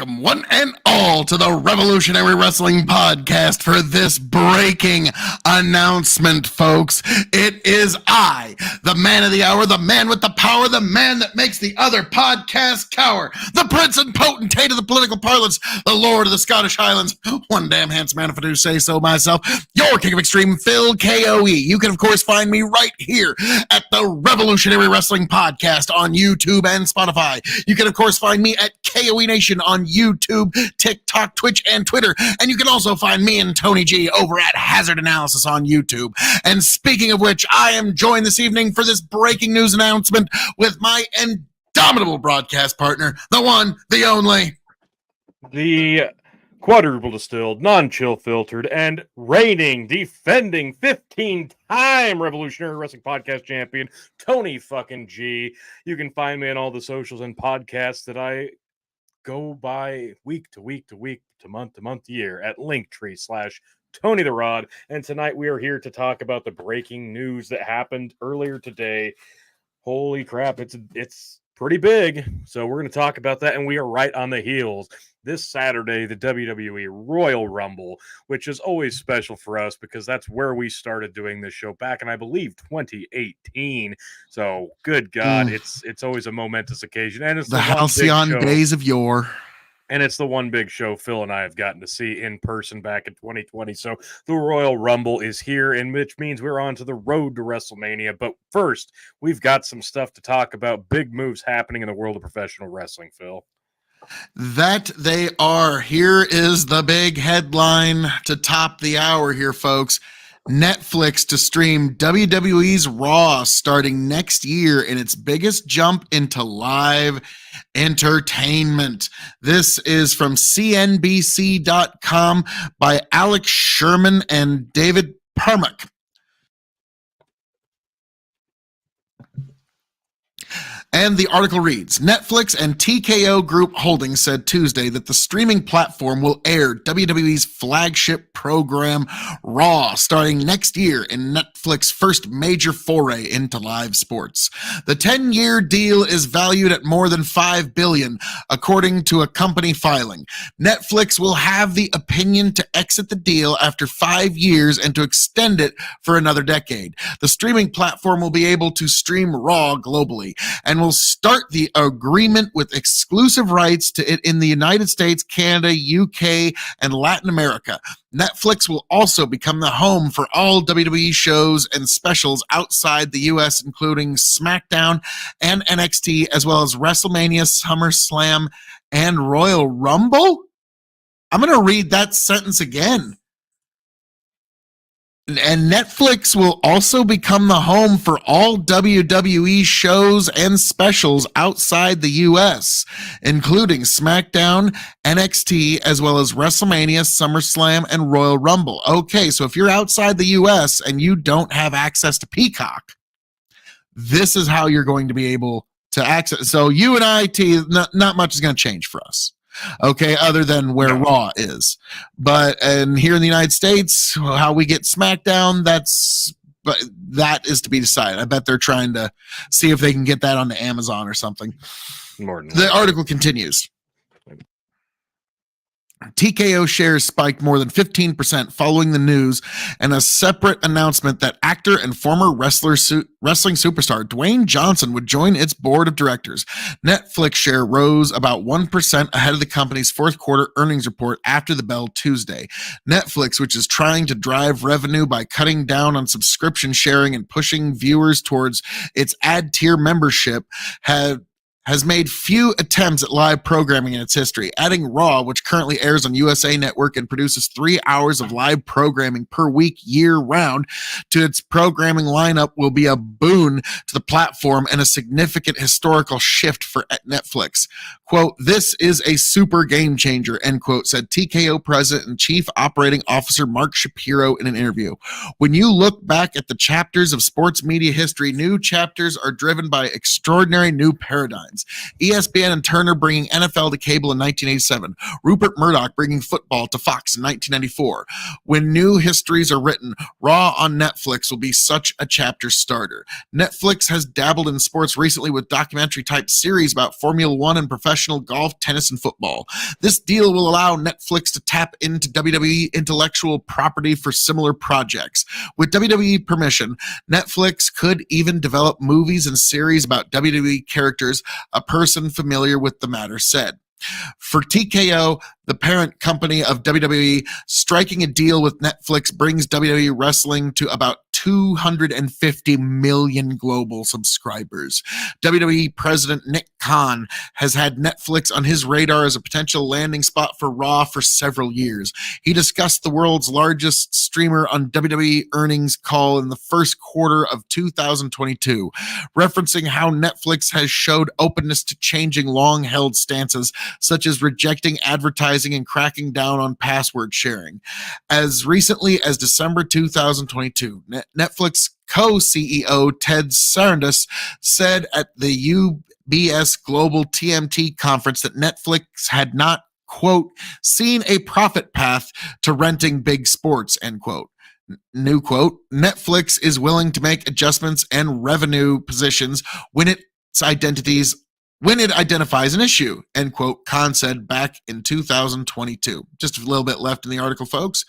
Welcome, one and all, to the Revolutionary Wrestling Podcast for this breaking announcement, folks. It is I, the man of the hour, the man with the power, the man that makes the other podcast cower, the prince and potentate of the political parlance, the lord of the Scottish Highlands, one damn handsome man if I do say so myself, your king of extreme, Phil KOE. You can, of course, find me right here at the Revolutionary Wrestling Podcast on YouTube and Spotify. You can, of course, find me at KOE Nation on YouTube, TikTok, Twitch, and Twitter. And you can also find me and Tony G over at Hazard Analysis on YouTube. And speaking of which, I am joined this evening for this breaking news announcement with my indomitable broadcast partner, the one, the only, the quadruple distilled, non-chill filtered, and reigning, defending 15-time Revolutionary Wrestling Podcast champion, Tony fucking G. You can find me on all the socials and podcasts that I go by week to week to week to month to year at Linktree/Tony the Rod. And tonight we are here to talk about the breaking news that happened earlier today. Holy crap, it's pretty big. So we're going to talk about that, and we are right on the heels. This Saturday, the WWE Royal Rumble, which is always special for us because that's where we started doing this show back in, I believe, 2018. So, good God, it's always a momentous occasion. And it's the halcyon days of yore. And it's the one big show Phil and I have gotten to see in person back in 2020. So the Royal Rumble is here, and which means we're on to the road to WrestleMania. But first, we've got some stuff to talk about. Big moves happening in the world of professional wrestling, Phil. That they are. Here is the big headline to top the hour here, folks. Netflix to stream WWE's RAW starting next year in its biggest jump into live entertainment. This is from CNBC.com by Alex Sherman and David Permack. And the article reads, Netflix and TKO Group Holdings said Tuesday that the streaming platform will air WWE's flagship program, RAW, starting next year in Netflix's first major foray into live sports. The 10-year deal is valued at more than $5 billion, according to a company filing. Netflix will have the opinion to exit the deal after 5 years and to extend it for another decade. The streaming platform will be able to stream RAW globally and will start the agreement with exclusive rights to it in the United States, Canada, UK, and Latin America. Netflix will also become the home for all WWE shows and specials outside the US, including SmackDown and NXT, as well as WrestleMania, SummerSlam, and Royal Rumble? I'm going to read that sentence again. And Netflix will also become the home for all WWE shows and specials outside the U.S., including SmackDown, NXT, as well as WrestleMania, SummerSlam, and Royal Rumble. Okay, so if you're outside the U.S. and you don't have access to Peacock, this is how you're going to be able to access. So you and I, not much is going to change for us. Okay, other than where RAW is. And here in the United States, how we get SmackDown, that is to be decided. I bet they're trying to see if they can get that onto Amazon or something. The article continues. TKO shares spiked more than 15% following the news and a separate announcement that actor and former wrestling superstar Dwayne Johnson would join its board of directors. Netflix share rose about 1% ahead of the company's fourth quarter earnings report after the bell Tuesday. Netflix, which is trying to drive revenue by cutting down on subscription sharing and pushing viewers towards its ad tier membership, has made few attempts at live programming in its history. Adding RAW, which currently airs on USA Network and produces 3 hours of live programming per week year-round, to its programming lineup will be a boon to the platform and a significant historical shift for Netflix. Quote, "This is a super game changer," end quote, said TKO President and Chief Operating Officer Mark Shapiro in an interview. When you look back at the chapters of sports media history, new chapters are driven by extraordinary new paradigms. storylines. ESPN and Turner bringing NFL to cable in 1987. Rupert Murdoch bringing football to Fox in 1994. When new histories are written, Raw on Netflix will be such a chapter starter. Netflix has dabbled in sports recently with documentary-type series about Formula One and professional golf, tennis, and football. This deal will allow Netflix to tap into WWE intellectual property for similar projects. With WWE permission, Netflix could even develop movies and series about WWE characters, a person familiar with the matter said. For TKO, the parent company of WWE, striking a deal with Netflix brings WWE wrestling to about 250 million global subscribers. WWE President Nick Khan has had Netflix on his radar as a potential landing spot for Raw for several years. He discussed the world's largest streamer on WWE earnings call in the first quarter of 2022, referencing how Netflix has showed openness to changing long-held stances, such as rejecting advertising and cracking down on password sharing. As recently as December 2022, Netflix co-CEO Ted Sarandos said at the UBS Global TMT conference that Netflix had not, quote, seen a profit path to renting big sports, end quote. New quote, Netflix is willing to make adjustments and revenue positions when it identifies an issue, end quote, Khan said back in 2022. Just a little bit left in the article, folks.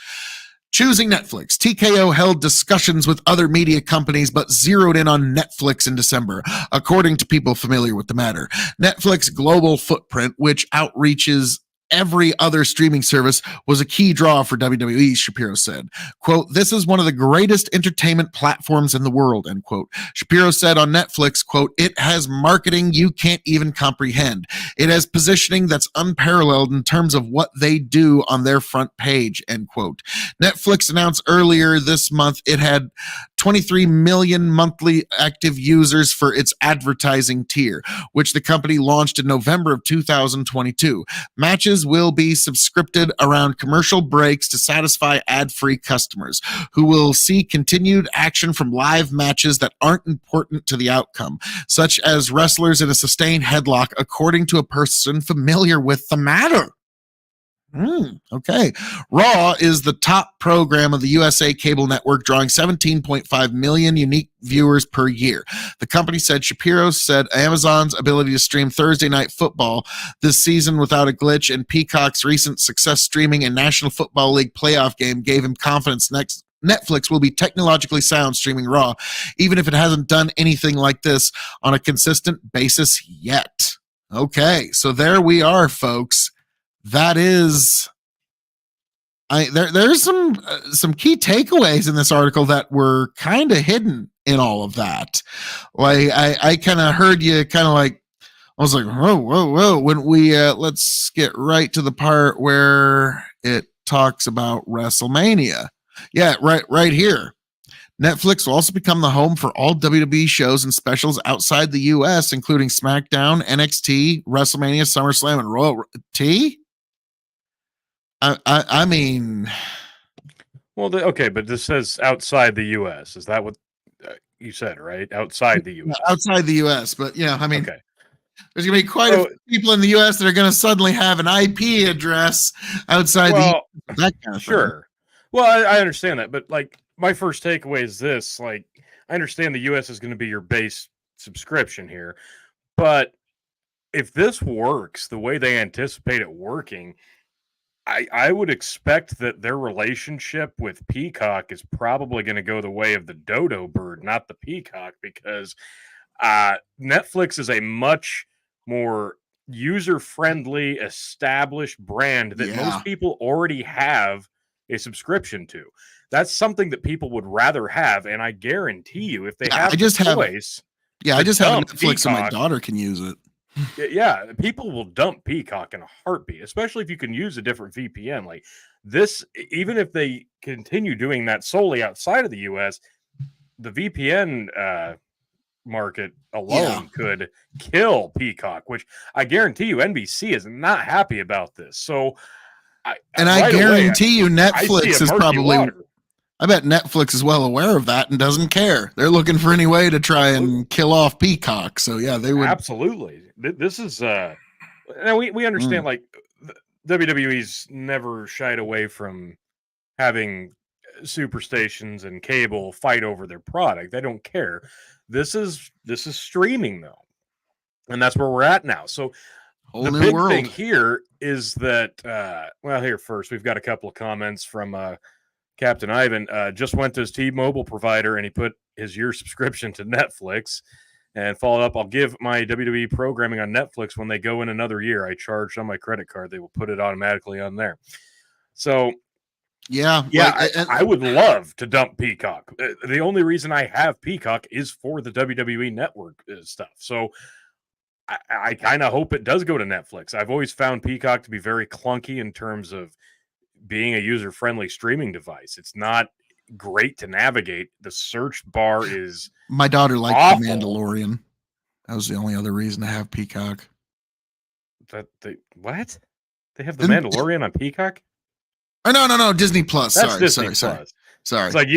Choosing Netflix, TKO held discussions with other media companies but zeroed in on Netflix in December, according to people familiar with the matter. Netflix global footprint, which outreaches every other streaming service, was a key draw for WWE, Shapiro said. Quote, this is one of the greatest entertainment platforms in the world, end quote. Shapiro said on Netflix, quote, it has marketing you can't even comprehend. It has positioning that's unparalleled in terms of what they do on their front page, end quote. Netflix announced earlier this month it had 23 million monthly active users for its advertising tier, which the company launched in November of 2022. Matches will be subscripted around commercial breaks to satisfy ad-free customers who will see continued action from live matches that aren't important to the outcome, such as wrestlers in a sustained headlock, according to a person familiar with the matter. Okay. Raw is the top program of the USA cable network, drawing 17.5 million unique viewers per year. The company said, Shapiro said Amazon's ability to stream Thursday Night Football this season without a glitch and Peacock's recent success streaming a National Football League playoff game gave him confidence Netflix will be technologically sound streaming Raw, even if it hasn't done anything like this on a consistent basis yet. Okay, so there we are, folks. That is, there's some key takeaways in this article that were kind of hidden in all of that. Like I kind of heard you kind of like, I was like, whoa. When we let's get right to the part where it talks about WrestleMania. Yeah, right here. Netflix will also become the home for all WWE shows and specials outside the U.S., including SmackDown, NXT, WrestleMania, SummerSlam, and Royal T. I mean, well, okay, but this says outside the U.S. Is that what you said, right? Outside the U.S. Outside the U.S., but yeah, I mean, okay. There's going to be quite a few people in the U.S. that are going to suddenly have an IP address outside the U.S. That kind of sure. thing. Well, I understand that, but like my first takeaway is this: like, I understand the U.S. is going to be your base subscription here, but if this works the way they anticipate it working, I would expect that their relationship with Peacock is probably going to go the way of the dodo bird, not the peacock, because Netflix is a much more user-friendly, established brand that most people already have a subscription to. That's something that people would rather have, and I guarantee you, if they have the choice, I just have Netflix so my daughter can use it. Yeah, people will dump Peacock in a heartbeat, especially if you can use a different VPN. Like this, even if they continue doing that solely outside of the US, the VPN market alone could kill Peacock, which I guarantee you NBC is not happy about this. So I guarantee you Netflix is probably I bet Netflix is well aware of that and doesn't care. They're looking for any way to try and kill off Peacock. So yeah, they would absolutely. This is now we understand like WWE's never shied away from having superstations and cable fight over their product. They don't care. This is streaming though, and that's where we're at now. So whole the new big world. thing here is that well, here first we've got a couple of comments from Captain Ivan. Just went to his T-Mobile provider and he put his year subscription to Netflix. And followed up, I'll give my WWE programming on Netflix when they go in another year. I charged on my credit card. They will put it automatically on there. So, yeah, I would love to dump Peacock. The only reason I have Peacock is for the WWE Network stuff. So, I kind of hope it does go to Netflix. I've always found Peacock to be very clunky in terms of being a user-friendly streaming device. It's not great to navigate. The search bar is my daughter liked awful. The Mandalorian. That was the only other reason to have Peacock. What? They have The Mandalorian on Peacock? Oh no, Disney Plus. That's Disney Plus. Sorry. It's like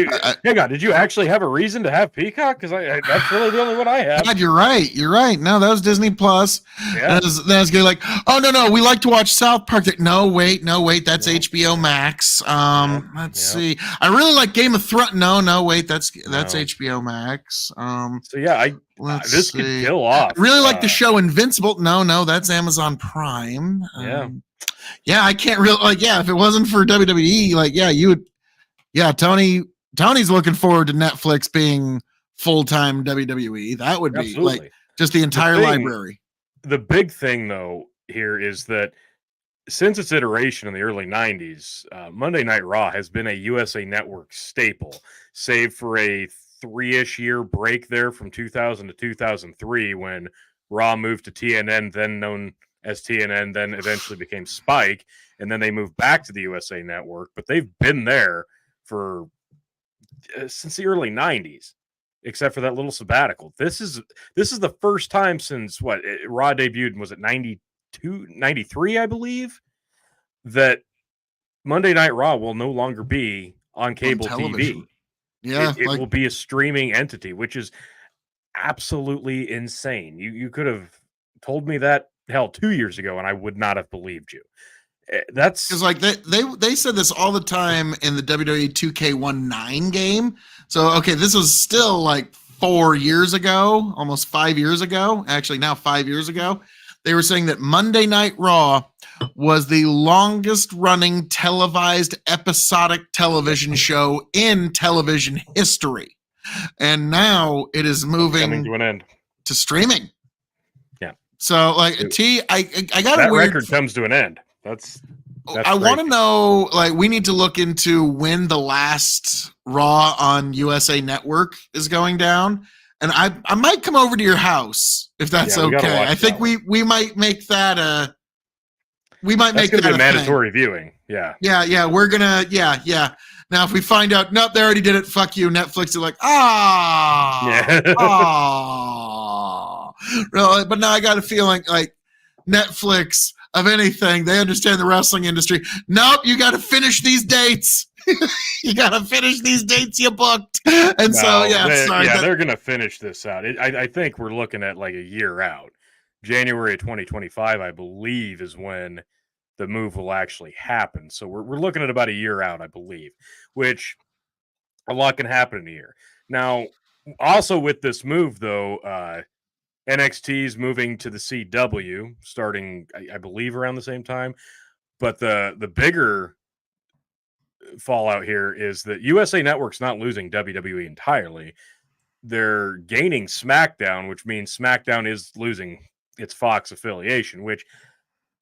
hang on, did you actually have a reason to have Peacock? Because that's really the only one I have. God, you're right. No, that was Disney Plus. Yeah. Then I was like, oh no, we like to watch South Park. No, wait, that's HBO Max. Let's see. I really like Game of Thrones. No, wait, that's HBO Max. So yeah, this could kill off. I really like the show Invincible. No, that's Amazon Prime. Yeah, I can't really if it wasn't for WWE, you would. Yeah, Tony's looking forward to Netflix being full-time WWE. That would be absolutely. Just the entire library. The big thing, though, here is that since its iteration in the early 90s, Monday Night Raw has been a USA Network staple, save for a 3-ish year break there from 2000 to 2003 when Raw moved to TNN, then known as TNN, then eventually became Spike, and then they moved back to the USA Network. But they've been there for since the early 90s, except for that little sabbatical. This is the first time since Raw debuted, was it 92, 93, I believe, that Monday Night Raw will no longer be on cable TV. Yeah, it will be a streaming entity, which is absolutely insane. You could have told me that 2 years ago, and I would not have believed you. That's because they said this all the time in the WWE 2K19 game. So this was still 4 years ago, almost 5 years ago. Actually, now 5 years ago, they were saying that Monday Night Raw was the longest running televised episodic television show in television history, and now it is moving coming to an end to streaming. Yeah. So I got that a weird record comes to an end. That's I want to know, we need to look into when the last Raw on USA Network is going down. And I might come over to your house if that's okay. I think we might make that make that a mandatory viewing. Yeah. Yeah. We're gonna, yeah. Now, if we find out, nope, they already did it. Fuck you. Netflix is really? But now I got a feeling Netflix, of anything, they understand the wrestling industry. Nope, you got to finish these dates. You got to finish these dates you booked. And they're going to finish this out. I think we're looking at a year out. January of 2025, I believe, is when the move will actually happen. So we're looking at about a year out, I believe, which a lot can happen in a year. Now, also with this move, though, NXT is moving to the CW starting, I believe, around the same time. But the bigger fallout here is that USA Network's not losing WWE entirely. They're gaining SmackDown, which means SmackDown is losing its Fox affiliation, which,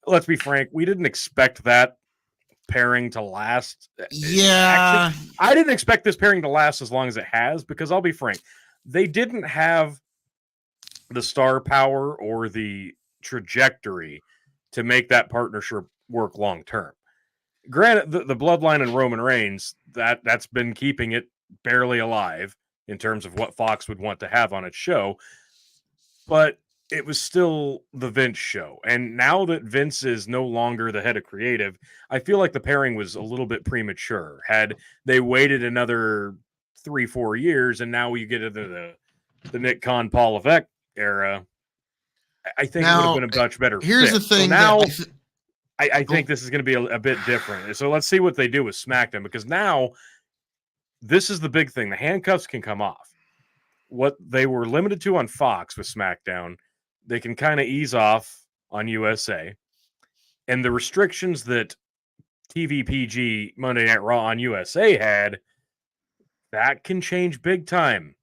let's be frank, we didn't expect that pairing to last. Yeah. Actually, I didn't expect this pairing to last as long as it has, because I'll be frank, they didn't have the star power or the trajectory to make that partnership work long term. Granted, the bloodline and Roman Reigns, that's been keeping it barely alive in terms of what Fox would want to have on its show. But it was still the Vince show. And now that Vince is no longer the head of creative, I feel like the pairing was a little bit premature. Had they waited another 3-4 years, and now you get into the Nick Khan, Paul Levesque era, I think it would have Now, been a much better here's fit. the thing So now that I think this is going to be a bit different. So let's see what they do with SmackDown, because now this is the big thing. The handcuffs can come off. What they were limited to on Fox with SmackDown, they can kind of ease off on USA. And the restrictions that TVPG Monday Night Raw on USA had, that can change big time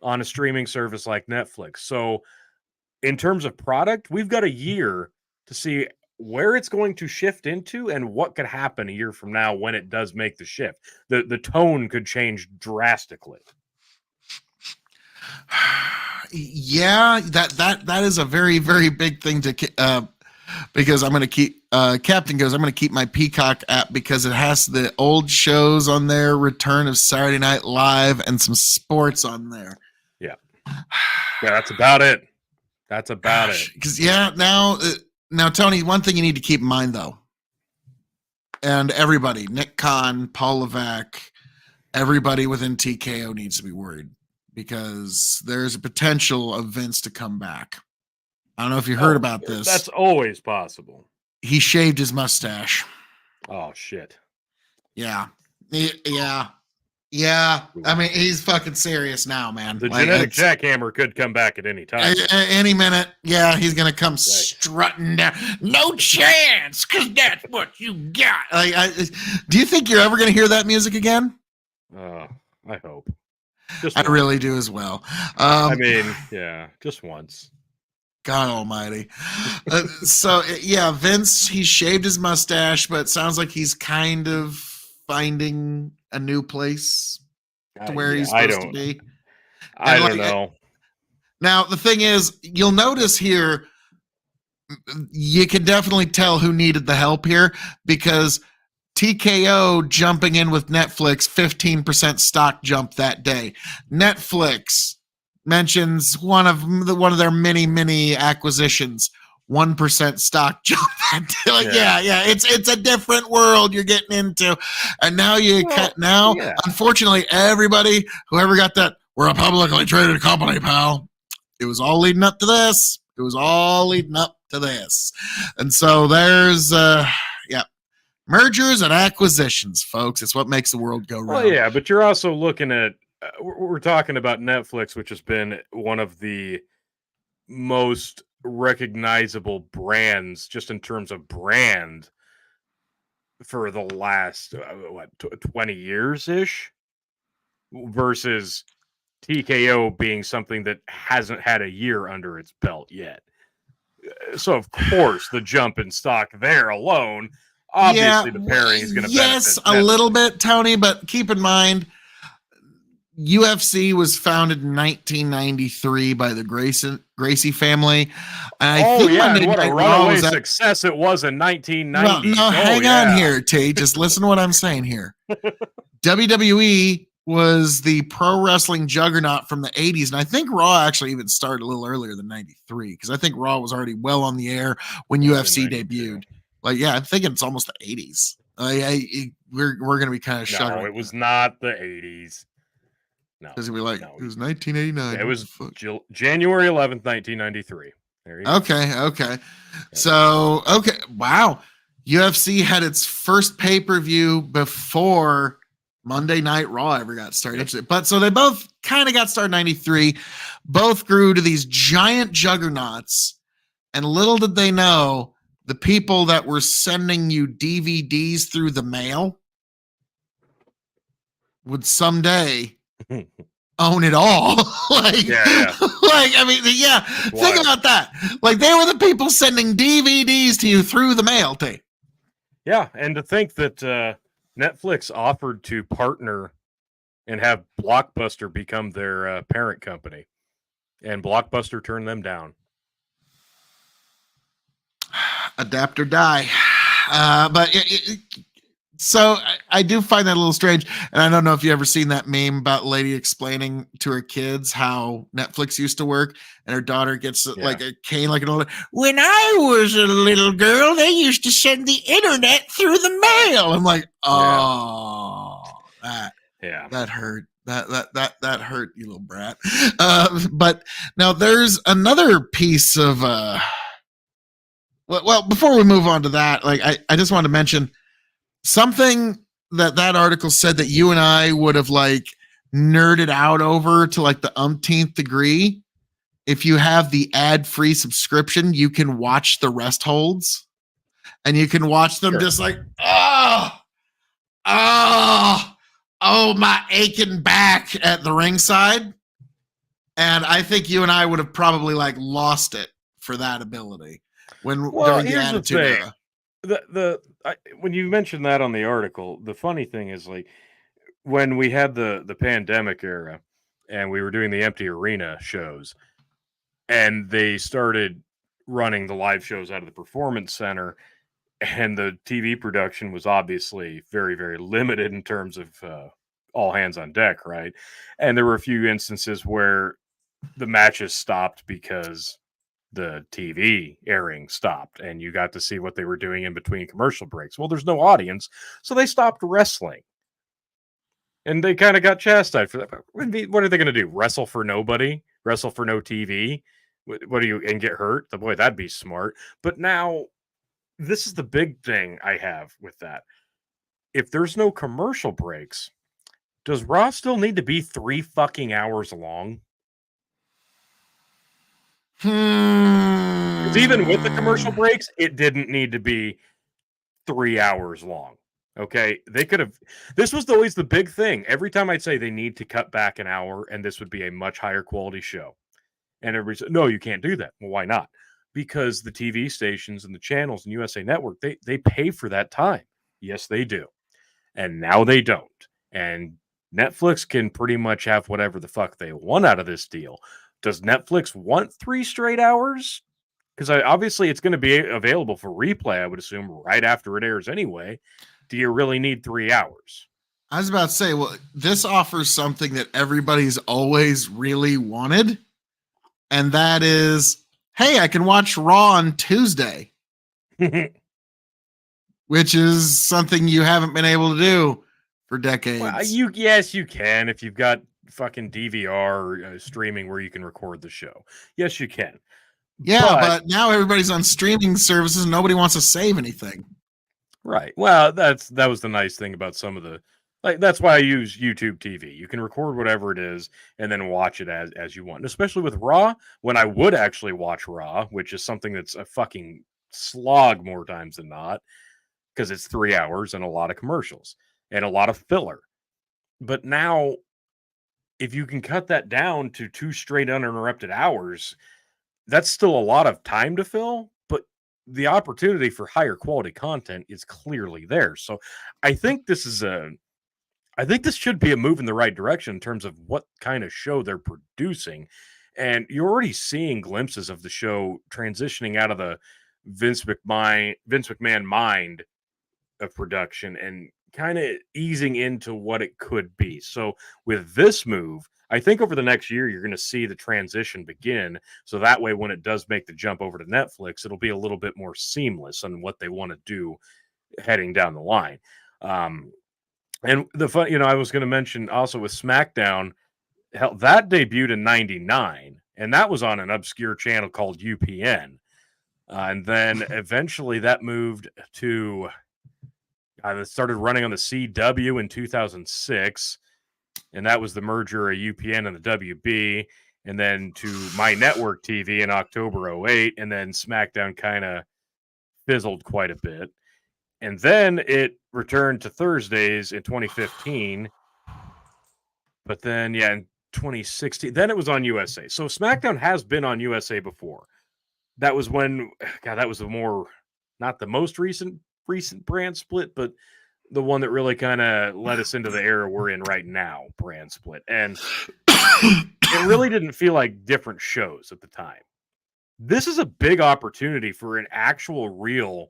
on a streaming service like Netflix. So in terms of product, we've got a year to see where it's going to shift into and what could happen a year from now when it does make the shift. The tone could change drastically. Yeah, that is a very, very big thing to because I'm going to keep Captain goes, I'm going to keep my Peacock app because it has the old shows on there, Return of Saturday Night Live, and some sports on there. Yeah, that's about it. That's about it. Because now, Tony, one thing you need to keep in mind though, and everybody, Nick Khan, Paul Levesque, everybody within TKO needs to be worried because there's a potential of Vince to come back. I don't know if you heard about this. That's always possible. He shaved his mustache. Oh shit. Yeah. Yeah. I mean, he's fucking serious now, man. The genetic jackhammer could come back at any time. Any minute. Yeah, he's going to come strutting down. No chance, because that's what you got. Do you think you're ever going to hear that music again? I hope. I really do as well. I mean, yeah, just once. God almighty. Vince, he shaved his mustache, but it sounds like he's kind of finding a new place to where he's supposed to be. I don't know. Now, the thing is, you'll notice here, you can definitely tell who needed the help here because TKO jumping in with Netflix, 15% stock jump that day. Netflix mentions one of their many acquisitions, 1% stock jump that day. Yeah. It's a different world you're getting into, and now unfortunately, everybody whoever got that, we're a publicly traded company, pal. It was all leading up to this. And so there's mergers and acquisitions, folks. It's what makes the world go round. Well, yeah, but you're also looking at we're talking about Netflix, which has been one of the most recognizable brands just in terms of brand for the last 20 years ish, versus TKO being something that hasn't had a year under its belt yet. So of course the jump in stock there alone, obviously the pairing is going to benefit a little bit, Tony, but keep in mind UFC was founded in 1993 by the Gracie family. And what a runaway success it was in 1990. No, hang on here, T. Just listen to what I'm saying here. WWE was the pro wrestling juggernaut from the 80s, and I think Raw actually even started a little earlier than 93 because I think Raw was already well on the air when UFC debuted. I'm thinking it's almost the 80s. We're going to be kind of shocked. No, it was not the 80s. No, because it was 1989. It was January 11th, 1993. There you go. Okay. So, wow. UFC had its first pay-per-view before Monday Night Raw ever got started. Yep. But so they both kind of got started in 93. Both grew to these giant juggernauts. And little did they know, the people that were sending you DVDs through the mail would someday own it all. Think about that. They were the people sending DVDs to you through the mail, T. Yeah, and to think that Netflix offered to partner and have Blockbuster become their parent company, and Blockbuster turned them down. Adapt or die. But So I do find that a little strange, and I don't know if you ever seen that meme about a lady explaining to her kids how Netflix used to work, and her daughter gets like a cane, like an old. When I was a little girl, they used to send the internet through the mail. I'm like, oh, that hurt. That hurt, you little brat. But now there's another piece of. Well, before we move on to that, like I just want to mention something that article said that you and I would have like nerded out over to like the umpteenth degree. If you have the ad-free subscription, you can watch the rest holds, and you can watch them just like, oh, my aching back at the ringside. And I think you and I would have probably like lost it for that ability during the Attitude Era. When you mentioned that on the article, the funny thing is like when we had the pandemic era and we were doing the empty arena shows and they started running the live shows out of the performance center, and the TV production was obviously very, very limited in terms of all hands on deck, right? And there were a few instances where the matches stopped because the TV airing stopped and you got to see what they were doing in between commercial breaks. Well, there's no audience, so they stopped wrestling. And they kind of got chastised for that. What are they going to do? Wrestle for nobody? Wrestle for no TV? And get hurt? Boy, that'd be smart. But now, this is the big thing I have with that. If there's no commercial breaks, does Raw still need to be 3 fucking hours long? Because even with the commercial breaks, it didn't need to be 3 hours long. Okay, they could have. This was always the big thing. Every time I'd say they need to cut back an hour, and this would be a much higher quality show, and everybody said, "No, you can't do that." Well, why not? Because the TV stations and the channels and USA Network, they pay for that time. Yes, they do, and now they don't. And Netflix can pretty much have whatever the fuck they want out of this deal. Does Netflix want 3 straight hours? Because obviously it's going to be available for replay, I would assume, right after it airs anyway. Do you really need 3 hours? I was about to say, well, this offers something that everybody's always really wanted, and that is, hey, I can watch Raw on Tuesday, which is something you haven't been able to do for decades. Well, yes, you can if you've got fucking DVR streaming where you can record the show. Yes, you can. Yeah, but now everybody's on streaming services and nobody wants to save anything. Right. Well, that was the nice thing about some of the, like, that's why I use YouTube TV. You can record whatever it is and then watch it as you want. And especially with Raw, when I would actually watch Raw, which is something that's a fucking slog more times than not, because it's 3 hours and a lot of commercials and a lot of filler. But now, if you can cut that down to 2 straight uninterrupted hours, that's still a lot of time to fill, but the opportunity for higher quality content is clearly there. So I think this should be a move in the right direction in terms of what kind of show they're producing. And you're already seeing glimpses of the show transitioning out of the Vince McMahon mind of production and kind of easing into what it could be. So with this move, I think over the next year, you're going to see the transition begin. So that way, when it does make the jump over to Netflix, it'll be a little bit more seamless on what they want to do heading down the line. And the fun, I was going to mention also with SmackDown, hell, that debuted in '99, and that was on an obscure channel called UPN. And then eventually that moved to, it started running on the CW in 2006. And that was the merger of UPN and the WB, and then to My Network TV in October 2008, and then SmackDown kind of fizzled quite a bit. And then it returned to Thursdays in 2015. But then, in 2016, then it was on USA. So SmackDown has been on USA before. That was when, that was not the most recent brand split, but the one that really kind of led us into the era we're in right now, brand split. And it really didn't feel like different shows at the time. This is a big opportunity for an actual real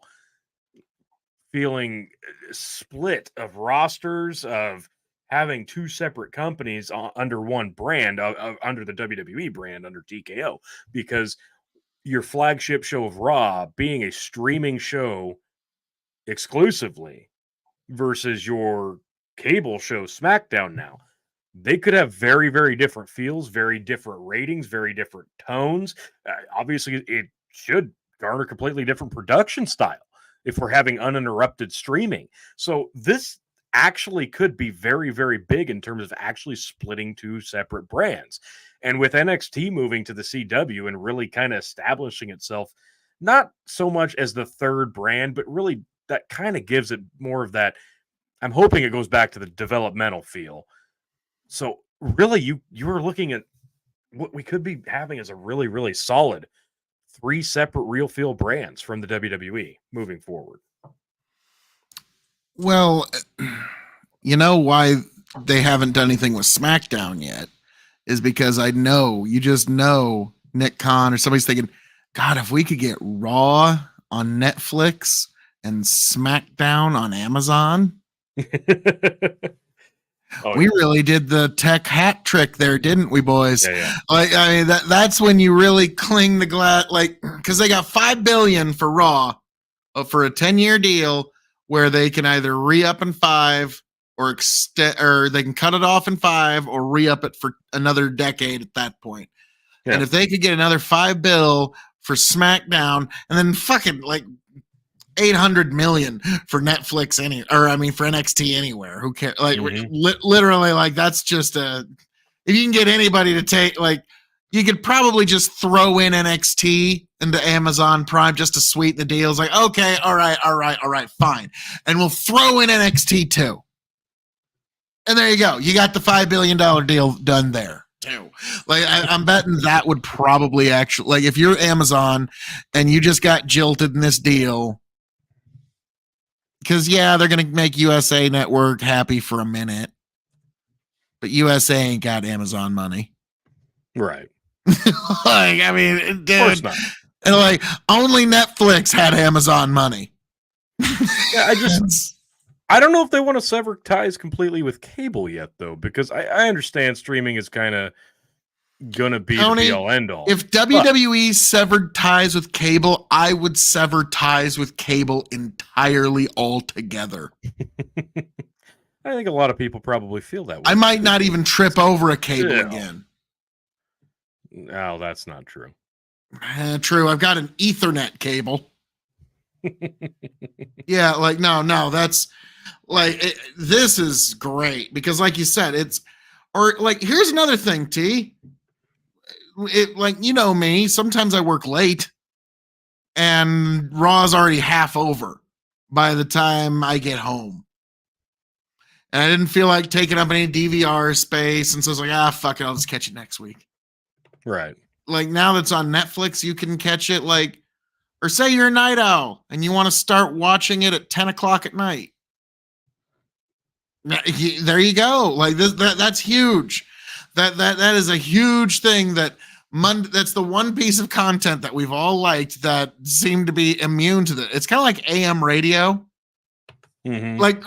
feeling split of rosters, of having two separate companies under one brand, under the WWE brand, under TKO, because your flagship show of Raw being a streaming show exclusively versus your cable show SmackDown now. They could have very, very different feels, very different ratings, very different tones. Obviously, it should garner completely different production style if we're having uninterrupted streaming. So this actually could be very, very big in terms of actually splitting two separate brands. And with NXT moving to the CW and really kind of establishing itself, not so much as the third brand, but really that kind of gives it more of that. I'm hoping it goes back to the developmental feel. So really, you were looking at what we could be having as a really, really solid 3 separate real feel brands from the WWE moving forward. Well, you know why they haven't done anything with SmackDown yet is because you just know Nick Khan or somebody's thinking, God, if we could get Raw on Netflix and SmackDown on Amazon. We really did the tech hat trick there, didn't we, boys? Yeah. Like, I mean, that's when you really cling the glass, like, because they got $5 billion for Raw for a 10-year deal where they can either re-up in 5 or extend, or they can cut it off in 5 or re-up it for another decade at that point. Yeah. And if they could get another $5 billion for SmackDown and then fucking like $800 million for Netflix for NXT anywhere. Who cares? Like literally, like that's just if you can get anybody to take, like you could probably just throw in NXT into Amazon Prime just to sweeten the deals. Like, okay, all right, fine. And we'll throw in NXT too. And there you go. You got the $5 billion deal done there too. Like I'm betting that would probably actually, like if you're Amazon and you just got jilted in this deal, because, yeah, they're going to make USA Network happy for a minute. But USA ain't got Amazon money. Right. Like, I mean, dude. Of course not. And, like, only Netflix had Amazon money. Yeah, I don't know if they want to sever ties completely with cable yet, though, because I understand streaming is kind of going to be the be-all, end-all. If WWE severed ties with cable, I would sever ties with cable entirely altogether. I think a lot of people probably feel that way. I might not even trip over a cable again. No, that's not true. True. I've got an Ethernet cable. Yeah, like, no, that's like, this is great because, like you said, here's another thing, T. Like, you know me, sometimes I work late and Raw's already half over by the time I get home. And I didn't feel like taking up any DVR space. And so I was like, fuck it, I'll just catch it next week. Right. Like now that's on Netflix, you can catch it or say you're a night owl and you want to start watching it at 10 o'clock at night. There you go. Like that's huge. That is a huge thing that's the one piece of content that we've all liked that seemed to be immune to that. It's kind of like AM radio. Mm-hmm. Like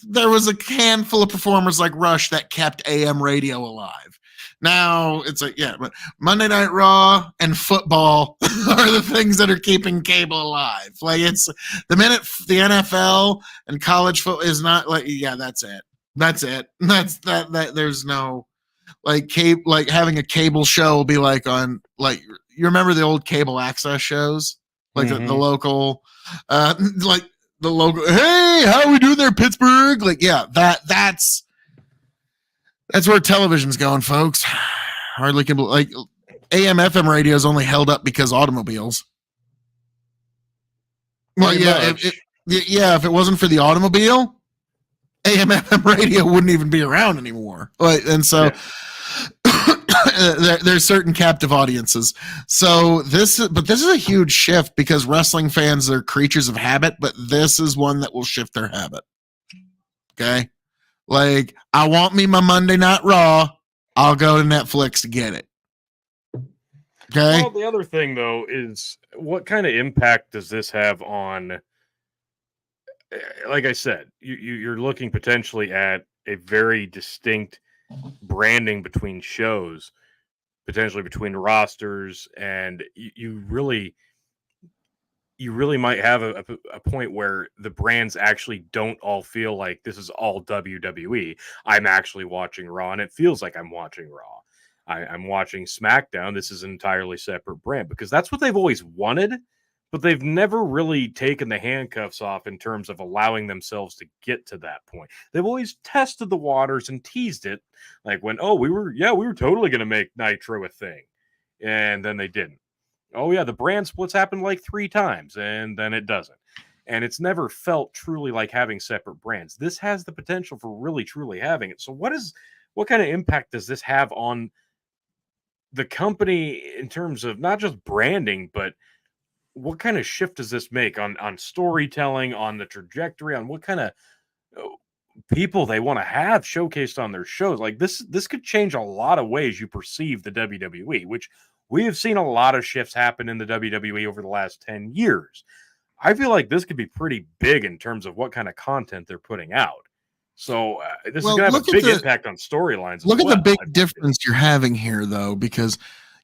there was a handful of performers like Rush that kept AM radio alive. Now it's like, but Monday Night Raw and football are the things that are keeping cable alive. Like it's the minute the NFL and college football is not like, that's it. That's that there's no, like having a cable show will be like on, like, you remember the old cable access shows, like the local, like the local. Hey, how are we doing there, Pittsburgh? Like, that's where television's going, folks. Hardly can, like, AM FM radio is only held up because automobiles. Well, if it wasn't for the automobile, AM FM radio wouldn't even be around anymore. Like, and so. There's certain captive audiences. So this is a huge shift because wrestling fans are creatures of habit, but this is one that will shift their habit. Okay. Like, I want me my Monday Night Raw. I'll go to Netflix to get it. Okay. Well, the other thing though is what kind of impact does this have on like I said, you're looking potentially at a very distinct branding between shows, potentially between rosters, and you really might have a point where the brands actually don't all feel like this is all WWE. I'm actually watching Raw, and it feels like I'm watching Raw. I'm watching SmackDown. This is an entirely separate brand because that's what they've always wanted, but they've never really taken the handcuffs off in terms of allowing themselves to get to that point. They've always tested the waters and teased it, like when, oh, we were totally going to make Nitro a thing, and then they didn't. Oh yeah, the brand splits happen like 3 times and then it doesn't. And it's never felt truly like having separate brands. This has the potential for really truly having it. So what kind of impact does this have on the company in terms of not just branding, but what kind of shift does this make on storytelling, on the trajectory, on what kind of people they want to have showcased on their shows? Like this could change a lot of ways you perceive the WWE, which we have seen a lot of shifts happen in the WWE over the last 10 years. I feel like this could be pretty big in terms of what kind of content they're putting out. So this is going to have a big impact on storylines. Look at the big difference you're having here, though, because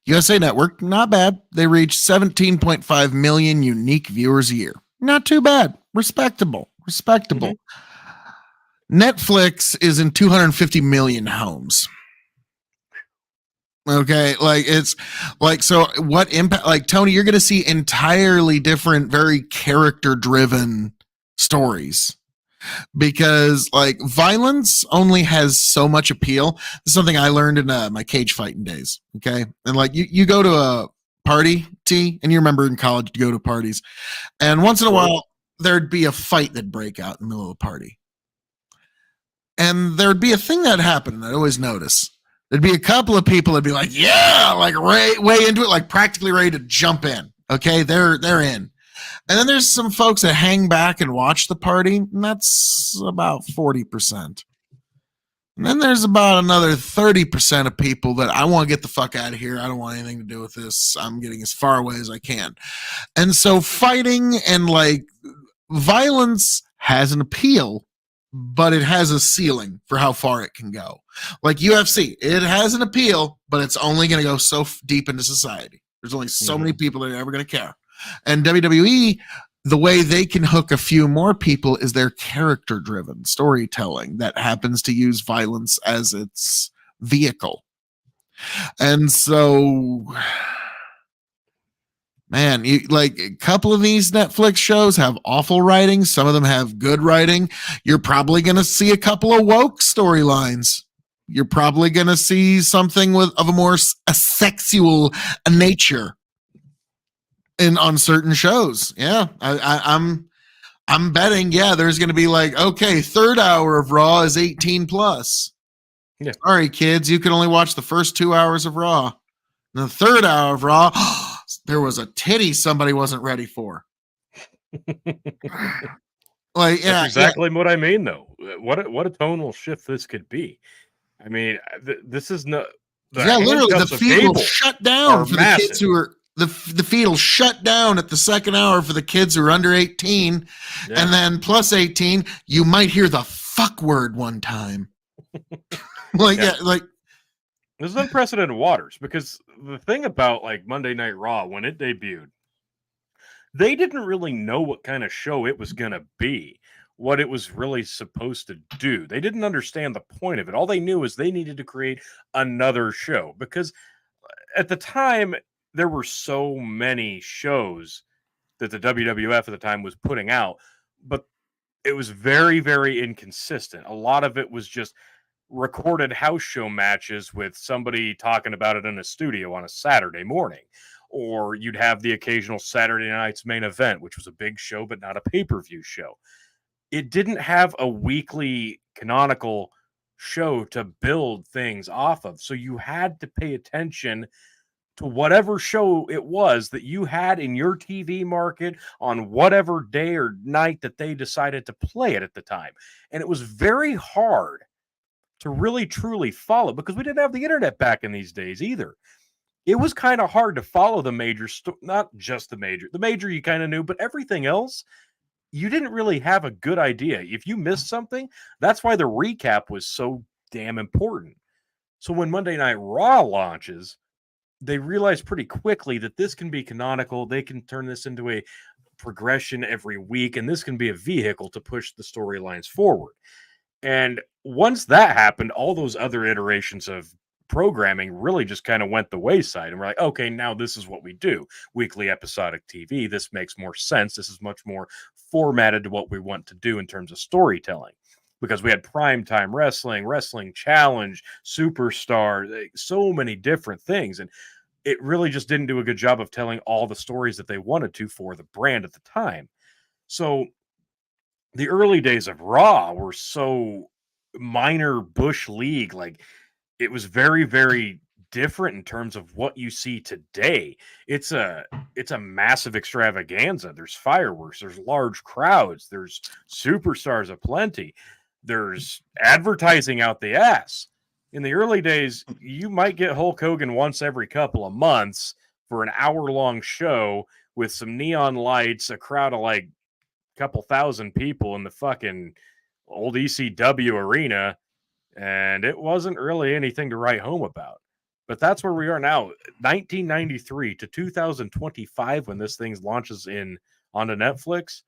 USA Network, not bad. They reach 17.5 million unique viewers a year. Not too bad. Respectable. Mm-hmm. Netflix is in 250 million homes. Okay, like it's like, so what impact, like Tony, you're going to see entirely different, very character driven stories because like violence only has so much appeal. This is something I learned in my cage fighting days. Okay. And like you go to a party, T, and you remember in college to go to parties, and once in a while there'd be a fight that'd break out in the middle of the party. And there'd be a thing that happened, and I'd always notice. There'd be a couple of people that'd be like, yeah, like way into it, like practically ready to jump in. Okay, they're in. And then there's some folks that hang back and watch the party, and that's about 40%. And then there's about another 30% of people that I want to get the fuck out of here. I don't want anything to do with this. I'm getting as far away as I can. And so fighting and like violence has an appeal, but it has a ceiling for how far it can go. Like UFC, it has an appeal, but it's only going to go so deep into society. There's only so many people that are ever going to care. And WWE, the way they can hook a few more people is their character-driven storytelling that happens to use violence as its vehicle. And so, man, like a couple of these Netflix shows have awful writing. Some of them have good writing. You're probably going to see a couple of woke storylines. You're probably going to see something of a more sexual nature on certain shows. Yeah, I'm betting. Yeah, there's going to be like, okay, third hour of Raw is 18 plus. Yeah. Sorry, kids, you can only watch the first 2 hours of Raw. And the third hour of Raw, there was a titty somebody wasn't ready for. Like, yeah, that's exactly what I mean, though. What a tonal shift this could be. I mean, this is no. Literally, the feed will shut down for the kids who are the feed will shut down at the second hour for the kids who are under 18, and then plus 18, you might hear the fuck word one time. Like this is unprecedented waters, because the thing about like Monday Night Raw when it debuted, they didn't really know what kind of show it was going to be, what it was really supposed to do. They didn't understand the point of it. All they knew is they needed to create another show, because at the time there were so many shows that the WWF at the time was putting out, but it was very, very inconsistent. A lot of it was just recorded house show matches with somebody talking about it in a studio on a Saturday morning. Or you'd have the occasional Saturday night's main event, which was a big show, but not a pay-per-view show. It didn't have a weekly canonical show to build things off of. So you had to pay attention to whatever show it was that you had in your TV market on whatever day or night that they decided to play it at the time. And it was very hard to really truly follow, because we didn't have the internet back in these days either. It was kind of hard to follow the major, not just the major you kind of knew, but everything else, you didn't really have a good idea. If you missed something, that's why the recap was so damn important. So when Monday Night Raw launches, they realize pretty quickly that this can be canonical. They can turn this into a progression every week, and this can be a vehicle to push the storylines forward. And once that happened, all those other iterations of programming really just kind of went the wayside. And we're like, okay, now this is what we do. Weekly episodic TV. This makes more sense. This is much more formatted to what we want to do in terms of storytelling. Because we had primetime wrestling, wrestling challenge, superstar, so many different things. And it really just didn't do a good job of telling all the stories that they wanted to for the brand at the time. So the early days of Raw were so minor bush league. Like, it was very, very different in terms of what you see today. It's a massive extravaganza. There's fireworks, there's large crowds, there's superstars aplenty, there's advertising out the ass. In the early days, you might get Hulk Hogan once every couple of months for an hour-long show with some neon lights, a crowd of like a couple thousand people in the fucking old ECW arena, and it wasn't really anything to write home about. But that's where we are now, 1993 to 2025, when this thing launches onto Netflix.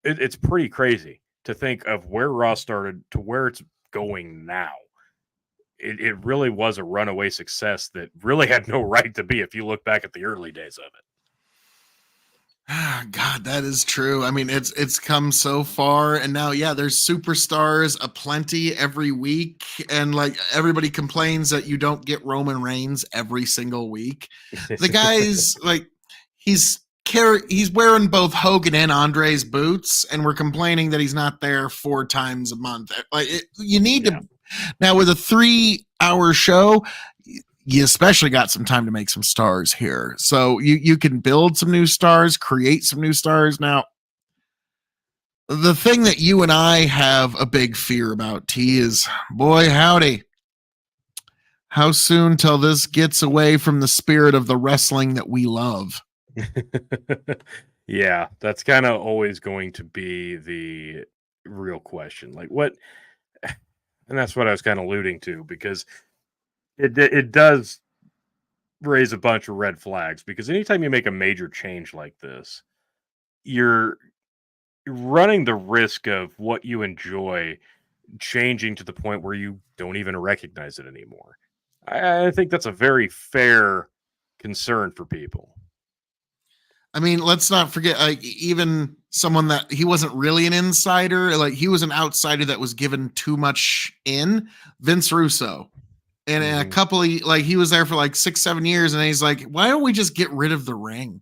It's pretty crazy to think of where Raw started to where it's going now. It really was a runaway success that really had no right to be if you look back at the early days of it. God, that is true. I mean, it's come so far, and now, yeah, there's superstars aplenty every week, and like everybody complains that you don't get Roman Reigns every single week. The guy's like, he's wearing both Hogan and Andre's boots, and we're complaining that he's not there 4 times a month. Like, you need to now with a 3-hour show. You especially got some time to make some stars here. So you can build some new stars, create some new stars. Now, the thing that you and I have a big fear about, T, is, boy, howdy, how soon till this gets away from the spirit of the wrestling that we love? Yeah, that's kind of always going to be the real question. Like, what? And that's what I was kind of alluding to, because it does raise a bunch of red flags, because anytime you make a major change like this, you're running the risk of what you enjoy changing to the point where you don't even recognize it anymore. I think that's a very fair concern for people. I mean, let's not forget, like, even someone that he wasn't really an insider, like he was an outsider that was given too much in, Vince Russo. And a couple of, like, he was there for like 6-7 years, and he's like, why don't we just get rid of the ring?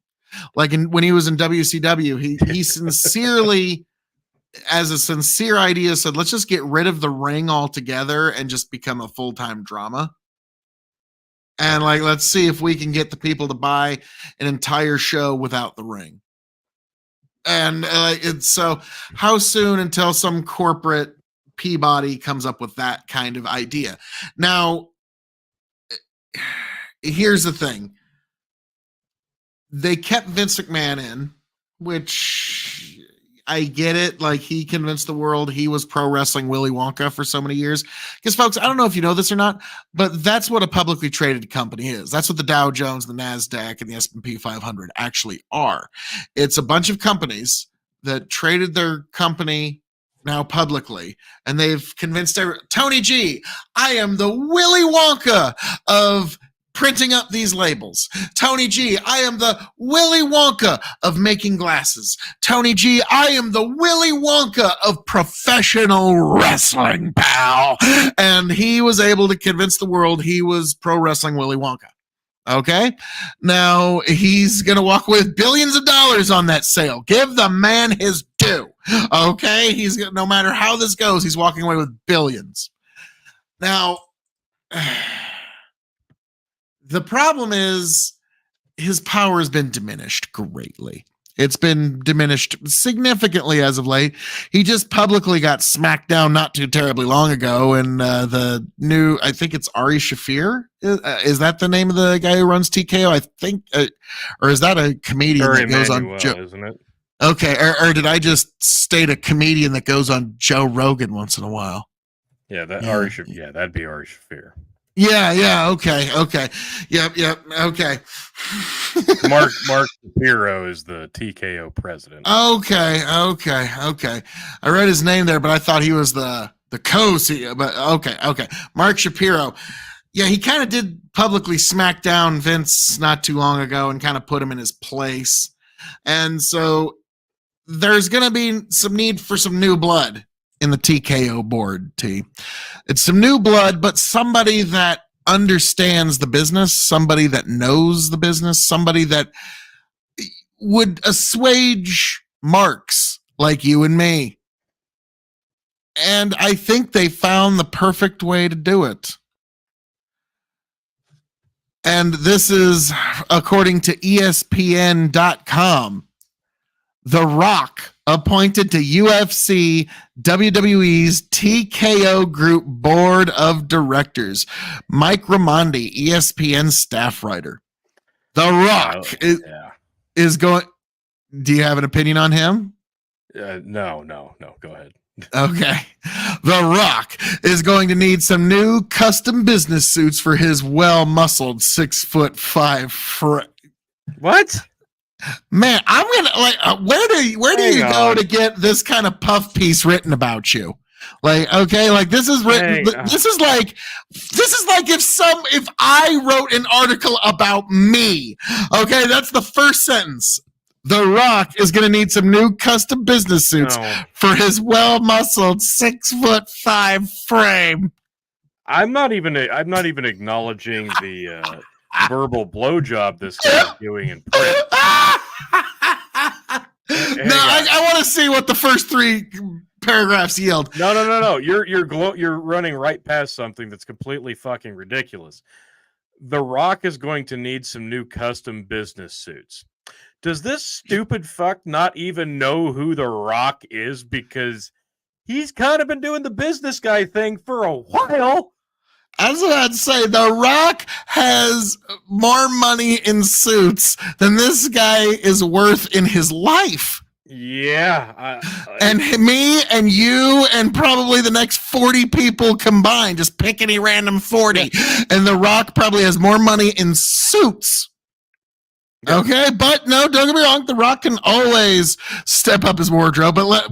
Like, when he was in WCW, he sincerely, as a sincere idea, said, let's just get rid of the ring altogether and just become a full-time drama. And like, let's see if we can get the people to buy an entire show without the ring. And it's so, how soon until some corporate Peabody comes up with that kind of idea? Now, here's the thing. They kept Vince McMahon in, which I get it. Like, he convinced the world he was pro wrestling Willy Wonka for so many years. Because, folks, I don't know if you know this or not, but that's what a publicly traded company is. That's what the Dow Jones, the NASDAQ, and the S&P 500 actually are. It's a bunch of companies that traded their company now publicly, and they've convinced Tony G, I am the Willy Wonka of printing up these labels. Tony G, I am the Willy Wonka of making glasses. Tony G, I am the Willy Wonka of professional wrestling, pal. And he was able to convince the world he was pro wrestling Willy Wonka. Okay, now he's going to walk with billions of dollars on that sale. Give the man his due. Okay, no matter how this goes, he's walking away with billions. Now, the problem is his power has been diminished greatly. It's been diminished significantly as of late. He just publicly got smacked down not too terribly long ago, and the new, I think it's Ari Shaffir. Is that the name of the guy who runs TKO? I think, or is that a comedian Ari that goes Emanuel, on? Isn't it? Okay, or did I just state a comedian that goes on Joe Rogan once in a while? Yeah, that Yeah. Ari Shafir. Yeah, that'd be Ari Shafir. Yeah, okay. Yep, okay. Mark Shapiro is the TKO president. Okay. I read his name there, but I thought he was the co-CEO. But okay. Mark Shapiro. Yeah, he kind of did publicly smack down Vince not too long ago and kind of put him in his place. And so there's going to be some need for some new blood in the TKO board, T. It's some new blood, but somebody that understands the business, somebody that knows the business, somebody that would assuage marks like you and me. And I think they found the perfect way to do it. And this is according to ESPN.com. The Rock appointed to UFC WWE's TKO Group Board of Directors. Mike Raimondi, ESPN staff writer. The Rock is going. Do you have an opinion on him? No. Go ahead. Okay. The Rock is going to need some new custom business suits for his well-muscled 6'5" What? Man, I'm gonna where do you go to get this kind of puff piece written about you? This is written. This is like if I wrote an article about me. Okay, that's the first sentence. The Rock is going to need some new custom business suits for his well-muscled 6'5" frame. I'm not even acknowledging the verbal blowjob this guy is doing in print. I want to see what the first three paragraphs yield. No. You're running right past something that's completely fucking ridiculous. The Rock is going to need some new custom business suits. Does this stupid fuck not even know who The Rock is? Because he's kind of been doing the business guy thing for a while. I was about to say, The Rock has more money in suits than this guy is worth in his life. Yeah. And me and you and probably the next 40 people combined, just pick any random 40. Yeah. And The Rock probably has more money in suits. Yeah. Okay, but no, don't get me wrong. The Rock can always step up his wardrobe, but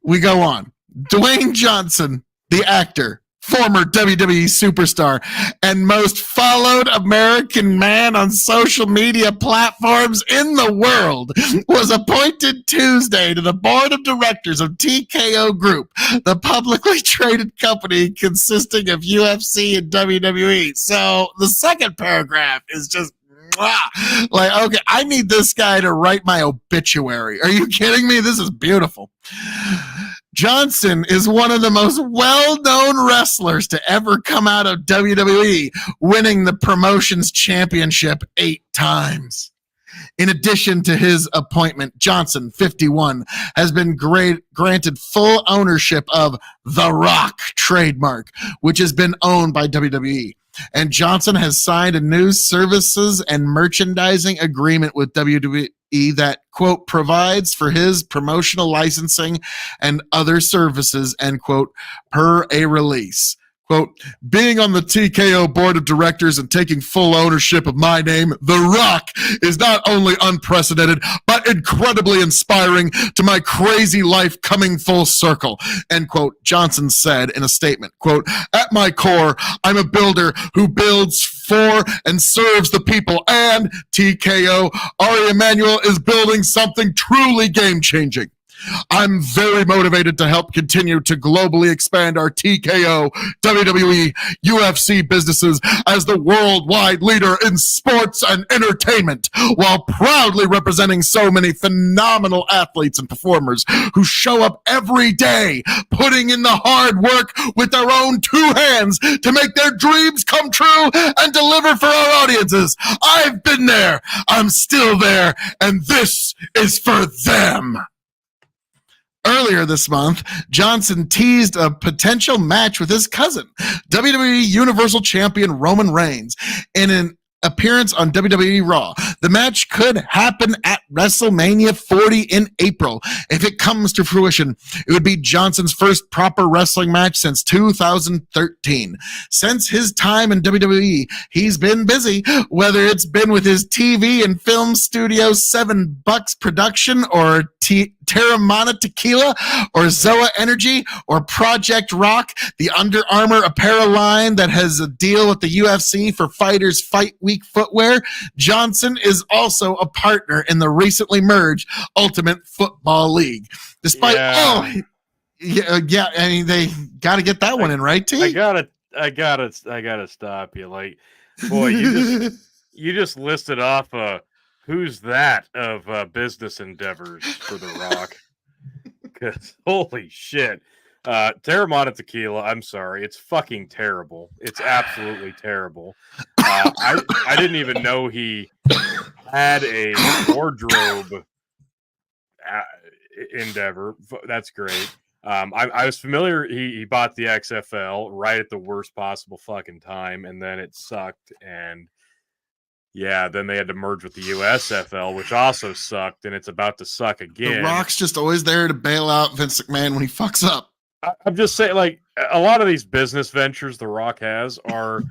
we go on. Dwayne Johnson, the actor, former WWE superstar, and most followed American man on social media platforms in the world, was appointed Tuesday to the board of directors of TKO Group, the publicly traded company consisting of UFC and WWE. So the second paragraph is just okay, I need this guy to write my obituary. Are you kidding me? This is beautiful. Johnson is one of the most well-known wrestlers to ever come out of WWE, winning the promotion's championship 8 times. In addition to his appointment, Johnson, 51, has been granted full ownership of The Rock trademark, which has been owned by WWE. And Johnson has signed a new services and merchandising agreement with WWE that, quote, provides for his promotional licensing and other services, end quote, per a release. Quote, being on the TKO board of directors and taking full ownership of my name, The Rock, is not only unprecedented, but incredibly inspiring to my crazy life coming full circle, end quote, Johnson said in a statement. Quote, at my core, I'm a builder who builds for and serves the people, and TKO, Ari Emanuel, is building something truly game-changing. I'm very motivated to help continue to globally expand our TKO, WWE, UFC businesses as the worldwide leader in sports and entertainment, while proudly representing so many phenomenal athletes and performers who show up every day, putting in the hard work with their own 2 hands to make their dreams come true and deliver for our audiences. I've been there, I'm still there, and this is for them. Earlier this month, Johnson teased a potential match with his cousin, WWE Universal Champion Roman Reigns, in an appearance on WWE RAW. The match could happen at WrestleMania 40 in April. If it comes to fruition, it would be Johnson's first proper wrestling match since 2013. Since his time in WWE, he's been busy, whether it's been with his TV and film studio $7 production or Terramana Tequila or Zoa Energy or Project Rock, the Under Armour apparel line that has a deal with the UFC for fighters' fight week footwear. Johnson is also a partner in the recently merged Ultimate Football League. Despite I mean, they got to get that one in, right, T? I gotta stop you. Like, boy, you just listed off who's that of business endeavors for The Rock. Because holy shit. Terramana Tequila, I'm sorry. It's fucking terrible. It's absolutely terrible. I didn't even know he had a wardrobe endeavor. That's great. I was familiar. He bought the XFL right at the worst possible fucking time, and then it sucked. And yeah, then they had to merge with the USFL, which also sucked, and it's about to suck again. The Rock's just always there to bail out Vince McMahon when he fucks up. I'm just saying, like, a lot of these business ventures The Rock has are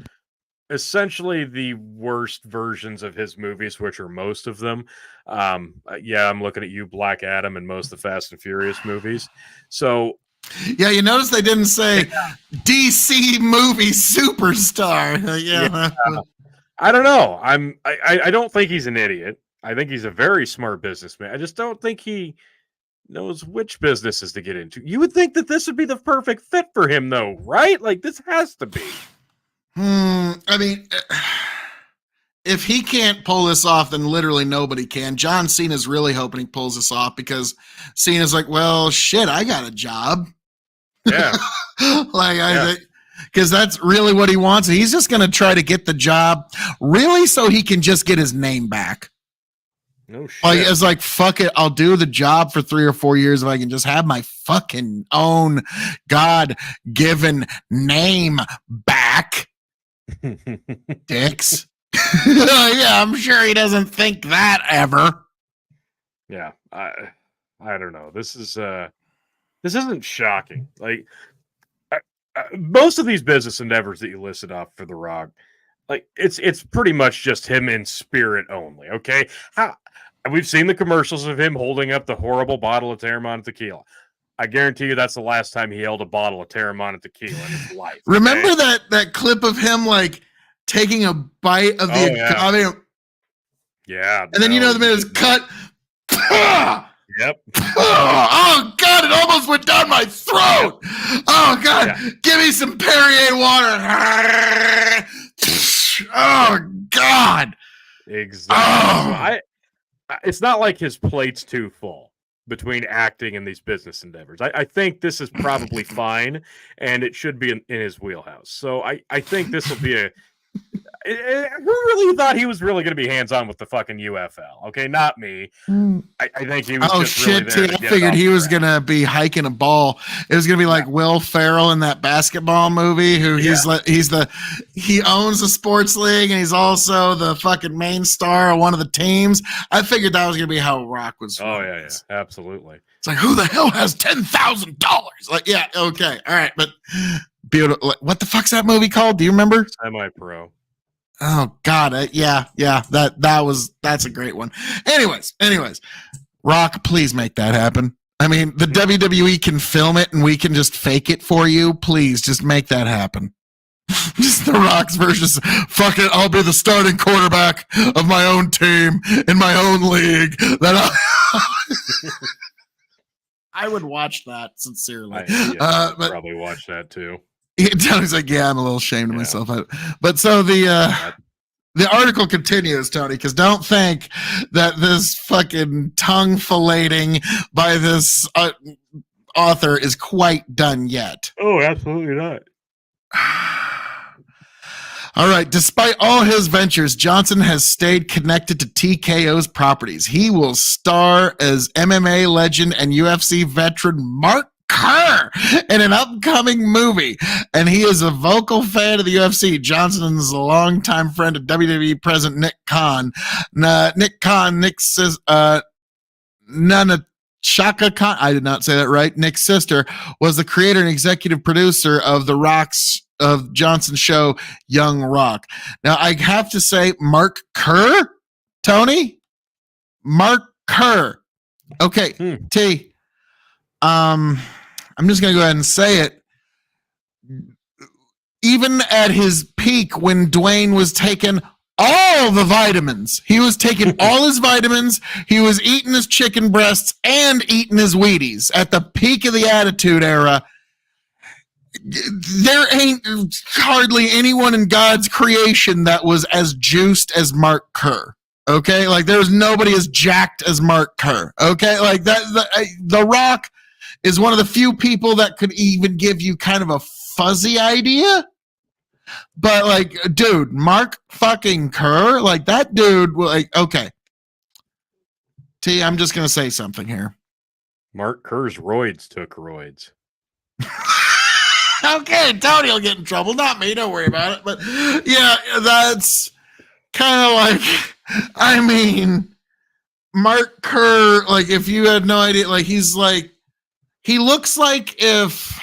essentially the worst versions of his movies, which are most of them. Yeah, I'm looking at you, Black Adam, and most of the Fast and Furious movies. So, yeah, you notice they didn't say DC movie superstar. Yeah. I don't know. I don't think he's an idiot. I think he's a very smart businessman. I just don't think he knows which businesses to get into. You would think that this would be the perfect fit for him, though, right? Like, this has to be. I mean, if he can't pull this off, then literally nobody can. John Cena's really hoping he pulls this off because Cena's like, well, shit, I got a job. Yeah. Because that's really what he wants. He's just going to try to get the job really so he can just get his name back. No shit. Like, it's like, fuck it. I'll do the job for 3 or 4 years if I can just have my fucking own God-given name back. Dicks. Yeah, I'm sure he doesn't think that ever. Yeah, I don't know. This isn't shocking. Like, most of these business endeavors that you listed off for The Rock, like, it's pretty much just him in spirit only. Okay, we've seen the commercials of him holding up the horrible bottle of Terramana Tequila. I guarantee you that's the last time he held a bottle of Terramana Tequila in his life. Okay? Remember that clip of him like taking a bite of the agave? Yeah. And then the minute it's cut. Yep. Oh God! It almost went down my throat. Oh God! Yeah. Give me some Perrier water. Oh God! Exactly. Oh. It's not like his plate's too full between acting and these business endeavors. I think this is probably fine, and it should be in his wheelhouse. So I think this will be a. Who really thought he was really going to be hands-on with the fucking UFL? Okay, not me. I think he was. Oh just shit! Really I figured he was going to be hiking a ball. It was going to be like Will Ferrell in that basketball movie. Who he owns the sports league and he's also the fucking main star of one of the teams. I figured that was going to be how Rock was. Oh yeah, absolutely. It's like, who the hell has $10,000? Like, yeah, okay, all right, but beautiful. What the fuck's that movie called? Do you remember? Semi-Pro. Oh God, that's a great one. Anyways, Rock, please make that happen. I mean, the WWE can film it and we can just fake it for you. Please, just make that happen. Just The Rock's versus, fuck it, I'll be the starting quarterback of my own team in my own league. I would watch that sincerely. But probably watch that too. Tony's like, yeah, I'm a little ashamed of myself. But so the article continues, Tony, because don't think that this fucking tongue filleting by this author is quite done yet. Oh, absolutely not. All right. Despite all his ventures, Johnson has stayed connected to TKO's properties. He will star as MMA legend and UFC veteran Mark Kerr in an upcoming movie, and he is a vocal fan of the UFC. Johnson is a longtime friend of WWE President Nick Khan. Nick says, Shaka Khan, I did not say that right. Nick's sister was the creator and executive producer of Johnson's show, Young Rock. Now, I have to say, Mark Kerr, Tony? Mark Kerr. Okay, T. I'm just going to go ahead and say it. Even at his peak, when Dwayne was taking all the vitamins, he was taking all his vitamins, he was eating his chicken breasts and eating his Wheaties. At the peak of the Attitude Era, there ain't hardly anyone in God's creation that was as juiced as Mark Kerr. Okay, like there's nobody as jacked as Mark Kerr. Okay, like that. The Rock is one of the few people that could even give you kind of a fuzzy idea. But like, dude, Mark fucking Kerr, like that dude. Like, okay, T, I'm just gonna say something here. Mark Kerr's roids took roids. Okay, Tony will get in trouble, not me. Don't worry about it. But yeah, that's kind of like, I mean, Mark Kerr, like if you had no idea, like he looks like if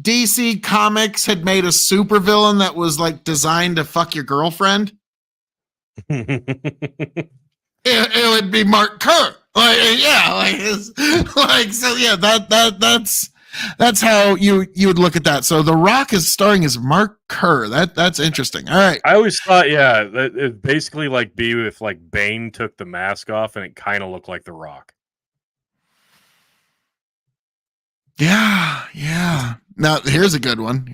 DC Comics had made a supervillain that was like designed to fuck your girlfriend. it would be Mark Kerr. Like, yeah, so yeah, that's how you would look at that. So The Rock is starring as Mark Kerr. That's interesting. All right. I always thought, yeah, that it'd basically like be if like Bane took the mask off and it kind of looked like The Rock. Yeah. Now, here's a good one.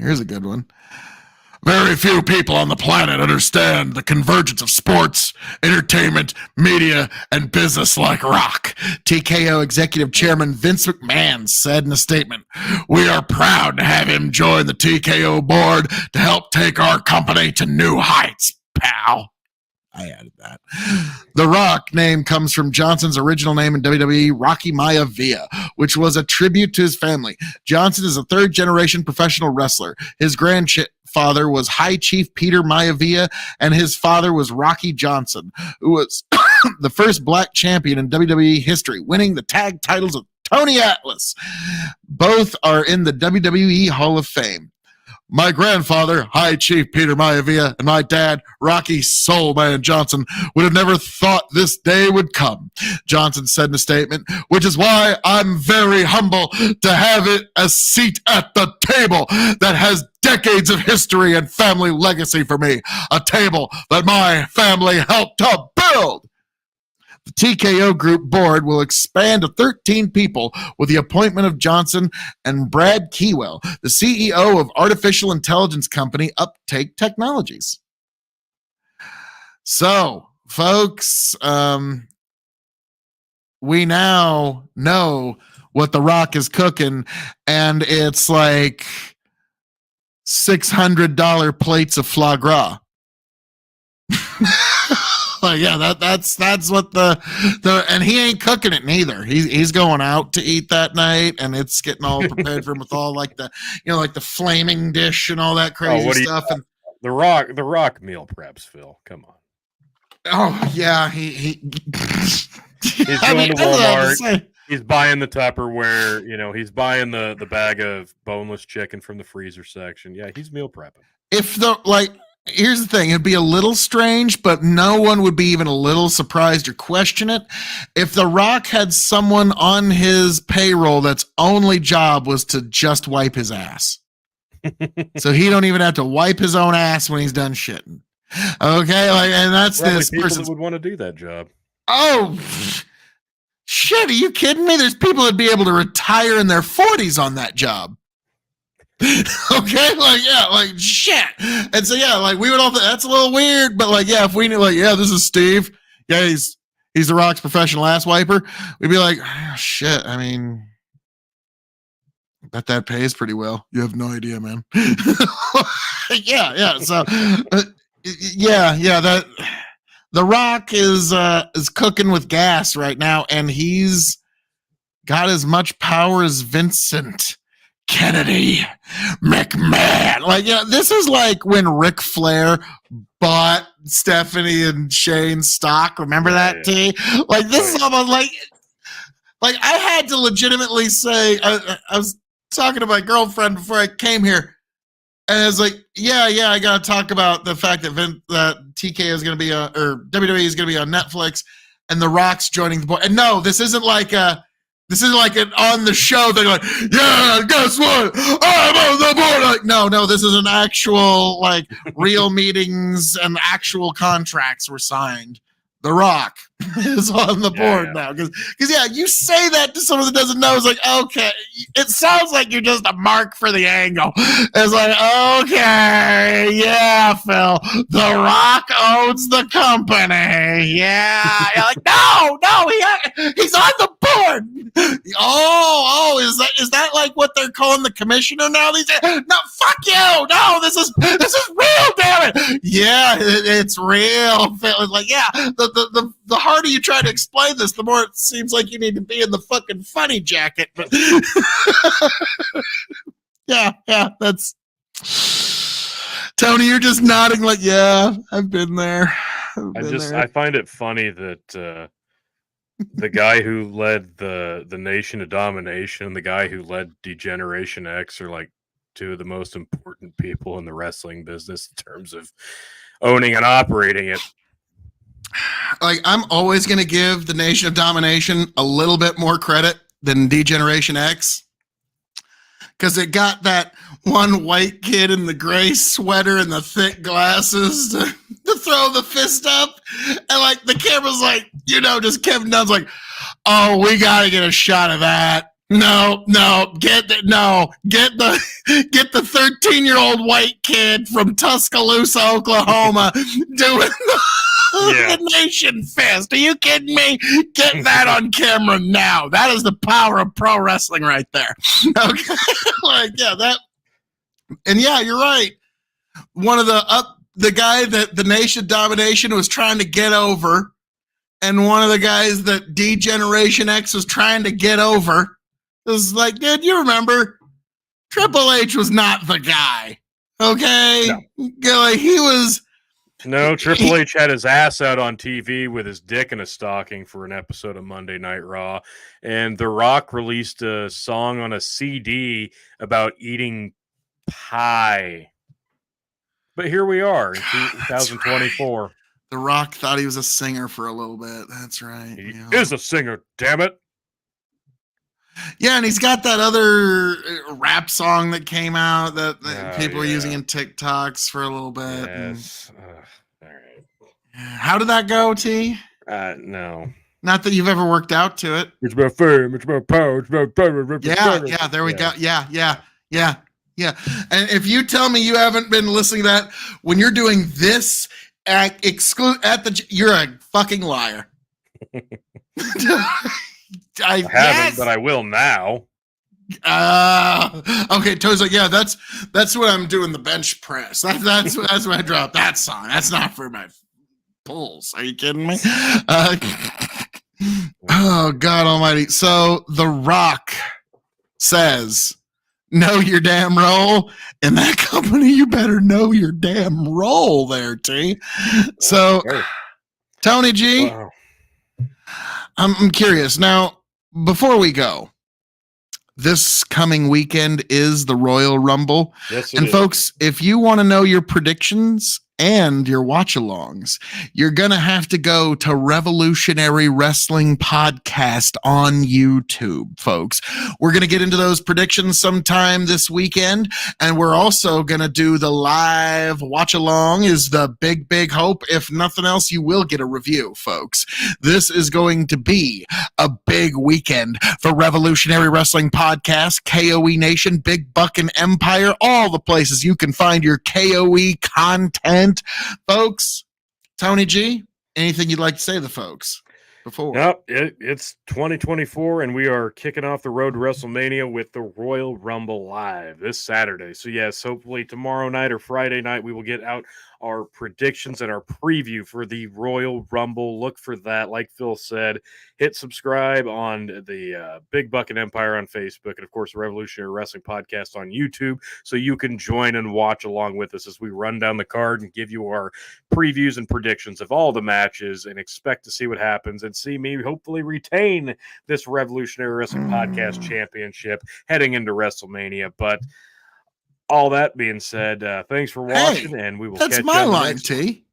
Very few people on the planet understand the convergence of sports, entertainment, media, and business like rock. TKO Executive Chairman Vince McMahon said in a statement, "We are proud to have him join the TKO board to help take our company to new heights, pal." I added that. The Rock name comes from Johnson's original name in WWE, Rocky Maivia, which was a tribute to his family. Johnson is a third-generation professional wrestler. His grandfather was High Chief Peter Maivia, and his father was Rocky Johnson, who was the first black champion in WWE history, winning the tag titles of Tony Atlas. Both are in the WWE Hall of Fame. My grandfather, High Chief Peter Maivia, and my dad, Rocky Soulman Johnson, would have never thought this day would come, Johnson said in a statement, which is why I'm very humble to have it a seat at the table that has decades of history and family legacy for me, a table that my family helped to build. The TKO Group board will expand to 13 people with the appointment of Johnson and Brad Keywell, the CEO of artificial intelligence company Uptake Technologies. So, folks, we now know what The Rock is cooking, and it's like $600 plates of foie gras. Like, yeah, that's what the and he ain't cooking it neither. He's going out to eat that night, and it's getting all prepared for him with all like the like the flaming dish and all that crazy stuff. And the Rock meal preps, Phil. Come on. Oh yeah, he's going to Walmart. He's buying the Tupperware. He's buying the bag of boneless chicken from the freezer section. Yeah, he's meal prepping. Here's the thing. It'd be a little strange, but no one would be even a little surprised or question it if The Rock had someone on his payroll that's only job was to just wipe his ass. So he don't even have to wipe his own ass when he's done shitting. Okay? And that's this person would want to do that job. Oh, shit. Are you kidding me? There's people that'd be able to retire in their 40s on that job. Okay, shit. And so we would all think that's a little weird, but if we knew this is Steve, he's The Rock's professional ass wiper, we'd be like, oh, shit, I mean, bet that pays pretty well. You have no idea, man. So that The Rock is cooking with gas right now, and he's got as much power as Vincent Kennedy McMahon. Like, this is like when Ric Flair bought Stephanie and Shane's stock. Remember that, T? Like, this is almost like I had to legitimately say, I was talking to my girlfriend before I came here, and I was like, yeah, I got to talk about the fact that that TKO is going to be or WWE is going to be on Netflix, and The Rock's joining the board. And no, this isn't like an on the show thing. Like, yeah, guess what? I'm on the board. Like, no, this is an actual real meetings and actual contracts were signed. The Rock is on the board now. Because you say that to someone that doesn't know. It's like, okay, it sounds like you're just a mark for the angle. It's like, okay, yeah, Phil, The Rock owns the company. Yeah. You're like, no, he's on the board. Oh, is that like what they're calling the commissioner now? No, fuck you. No, this is real, damn it. Yeah, it's real. It's like, yeah, the harder you try to explain this, the more it seems like you need to be in the fucking funny jacket. But yeah, that's Tony. You're just nodding like, yeah, I've been there. I find it funny that the guy who led the Nation of Domination and the guy who led Degeneration X are like two of the most important people in the wrestling business in terms of owning and operating it. Like, I'm always going to give the Nation of Domination a little bit more credit than Degeneration X, because it got that one white kid in the gray sweater and the thick glasses to throw the fist up, and the camera's like, just Kevin Dunn's like, oh, we got to get a shot of that. No, get the 13-year-old white kid from Tuscaloosa, Oklahoma, doing the nation fist. Are you kidding me? Get that on camera now. That is the power of pro wrestling right there. Okay, and you're right. One of the guy that the Nation Domination was trying to get over, and one of the guys that Degeneration X was trying to get over. It was like, dude, you remember Triple H was not the guy. Okay? No. He was. No, Triple H had his ass out on TV with his dick in a stocking for an episode of Monday Night Raw. And The Rock released a song on a CD about eating pie. But here we are in 2024. Right. The Rock thought he was a singer for a little bit. That's right. He is a singer, damn it. Yeah, and he's got that other rap song that came out that people were using in TikToks for a little bit. Yes. All right. How did that go, T? No. Not that you've ever worked out to it. It's about fame. It's about power. It's about power. Yeah, there we go. Yeah. And if you tell me you haven't been listening to that when you're doing this you're a fucking liar. I haven't, but I will now. Okay, Tony's like, yeah, that's what I'm doing the bench press. That's when I drop that song. That's not for my pulls. Are you kidding me? Oh, God almighty. So The Rock says, know your damn role. In that company, you better know your damn role there, T. So, Tony G, wow. I'm curious. Now, before we go, this coming weekend is the Royal Rumble. Yes, and folks, if you want to know your predictions and your watch-alongs, you're going to have to go to Revolutionary Wrestling Podcast on YouTube, folks. We're going to get into those predictions sometime this weekend, and we're also going to do the live watch-along is the big hope. If nothing else, you will get a review, folks. This is going to be a big weekend for Revolutionary Wrestling Podcast, KOE Nation, Big Buck and Empire, all the places you can find your KOE content. Folks, Tony G, anything you'd like to say to the folks? before. Yep, it's 2024, and we are kicking off the road to WrestleMania with the Royal Rumble live this Saturday. So, yes, hopefully tomorrow night or Friday night, we will get out our predictions and our preview for the Royal Rumble. Look for that. Like Phil said, hit subscribe on the Big Bucket Empire on Facebook, and of course, the Revolutionary Wrestling Podcast on YouTube, so you can join and watch along with us as we run down the card and give you our previews and predictions of all the matches, and expect to see what happens and see me hopefully retain this Revolutionary Wrestling Podcast Championship heading into WrestleMania. But all that being said, thanks for watching, and we will That's catch my you on the line, next one. T.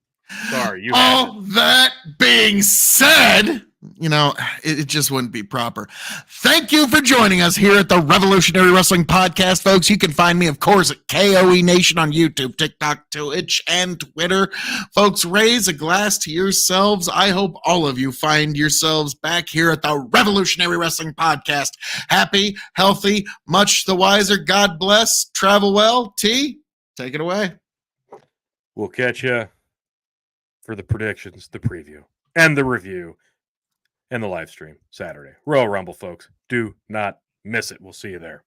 Sorry, you had it. All that being said, it just wouldn't be proper. Thank you for joining us here at the Revolutionary Wrestling Podcast, folks. You can find me, of course, at KOE Nation on YouTube, TikTok, Twitch, and Twitter. Folks, raise a glass to yourselves. I hope all of you find yourselves back here at the Revolutionary Wrestling Podcast. Happy, healthy, much the wiser. God bless. Travel well. T, take it away. We'll catch you for the predictions, the preview, and the review, and the live stream Saturday. Royal Rumble, folks. Do not miss it. We'll see you there.